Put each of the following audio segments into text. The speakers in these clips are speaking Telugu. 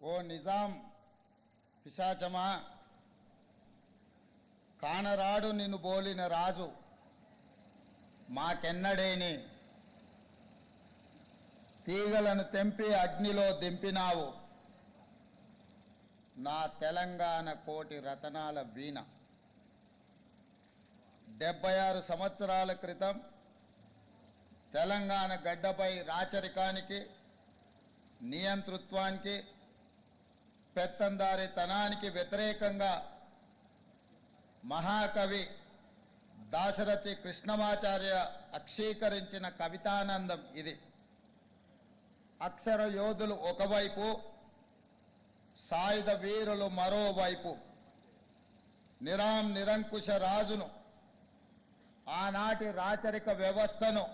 ఓ నిజాం పిశాచమా, కానరాడు నిన్ను బోలిన రాజు మాకెన్నడేని, తీగలను తెంపి అగ్నిలో దింపినావు నా తెలంగాణ కోటి రతనాల వీణ. 76 సంవత్సరాల క్రితం తెలంగాణ గడ్డపై రాచరికానికి, నియంతృత్వానికి, పెత్తందారితనానికి వ్యతిరేకంగా మహాకవి దాశరథి కృష్ణమాచార్య అక్షీకరించిన కవితానందం ఇది. అక్షర యోధులు ఒకవైపు, సాయుధ వీరులు మరోవైపు. నిరంకుశ రాజును, ఆనాటి రాచరిక వ్యవస్థను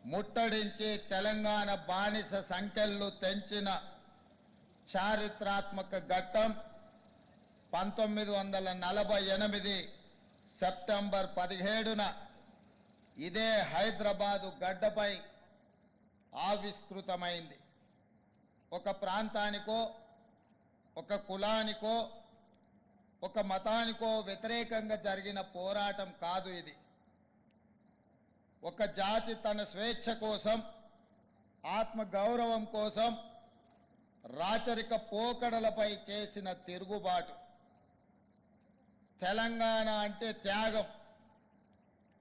ముట్టడించి తెలంగాణ బానిస సంఖ్యలు తెంచిన చారిత్రాత్మక ఘట్టం 1948 సెప్టెంబర్ 17న ఇదే హైదరాబాదు గడ్డపై ఆవిష్కృతమైంది. ఒక ప్రాంతానికో, ఒక కులానికో, ఒక మతానికో వ్యతిరేకంగా జరిగిన పోరాటం కాదు ఇది. ఒక జాతి తన స్వేచ్ఛ కోసం, ఆత్మగౌరవం కోసం రాచరిక పోకడలపై చేసిన తిరుగుబాటు. తెలంగాణ అంటే త్యాగం.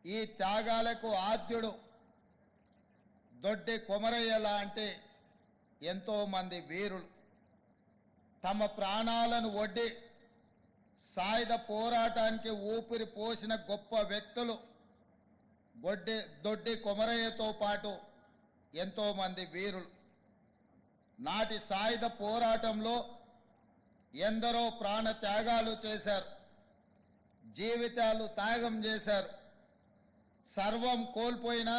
ఈ త్యాగాలకు ఆద్యుడు దొడ్డి కొమరయ్య లాంటి ఎంతోమంది వీరులు తమ ప్రాణాలను ఒడ్డి సాయుధ పోరాటానికి ఊపిరి పోసిన గొప్ప వ్యక్తులు దొడ్డి కొమరయ్యతో పాటు ఎంతోమంది వీరులు. నాటి సాయుధ పోరాటంలో ఎందరో ప్రాణ త్యాగాలు చేశారు, జీవితాలు త్యాగం చేశారు. సర్వం కోల్పోయినా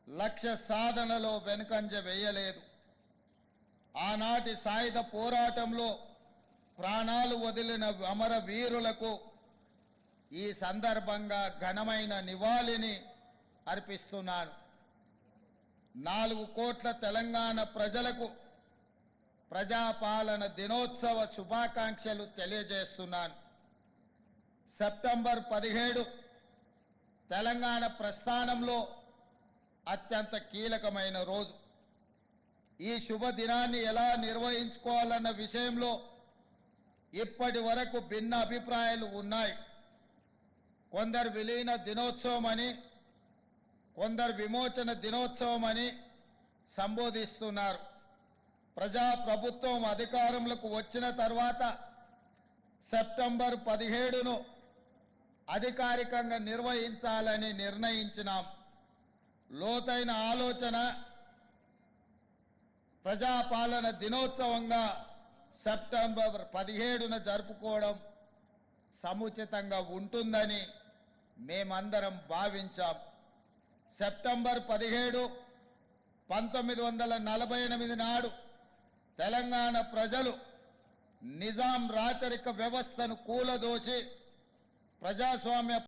లక్ష్య సాధనలో వెనుకంజ వేయలేదు. ఆనాటి సాయుధ పోరాటంలో ప్రాణాలు వదిలిన అమర వీరులకు ఈ సందర్భంగా ఘనమైన నివాళిని అర్పిస్తున్నాను. 4 కోట్ల తెలంగాణ ప్రజలకు ప్రజాపాలన దినోత్సవ శుభాకాంక్షలు తెలియజేస్తున్నాను. సెప్టెంబర్ 17 తెలంగాణ ప్రస్థానంలో అత్యంత కీలకమైన రోజు. ఈ శుభదినాన్ని ఎలా నిర్వహించుకోవాలన్న విషయంలో ఇప్పటి వరకు భిన్న అభిప్రాయాలు ఉన్నాయి. కొందరు విలీన దినోత్సవం అని, కొందరు విమోచన దినోత్సవం అని సంబోధిస్తున్నారు. ప్రజాప్రభుత్వం అధికారంలోకి వచ్చిన తర్వాత సెప్టెంబర్ 17ను అధికారికంగా నిర్వహించాలని నిర్ణయించినాం. లోతైన ఆలోచన ప్రజాపాలన దినోత్సవంగా సెప్టెంబర్ 17న జరుపుకోవడం సముచితంగా ఉంటుందని మేమందరం భావించాం. సెప్టెంబర్ 17 1948 నాడు తెలంగాణ ప్రజలు నిజాం రాచరిక వ్యవస్థను కూలదోసి ప్రజాస్వామ్య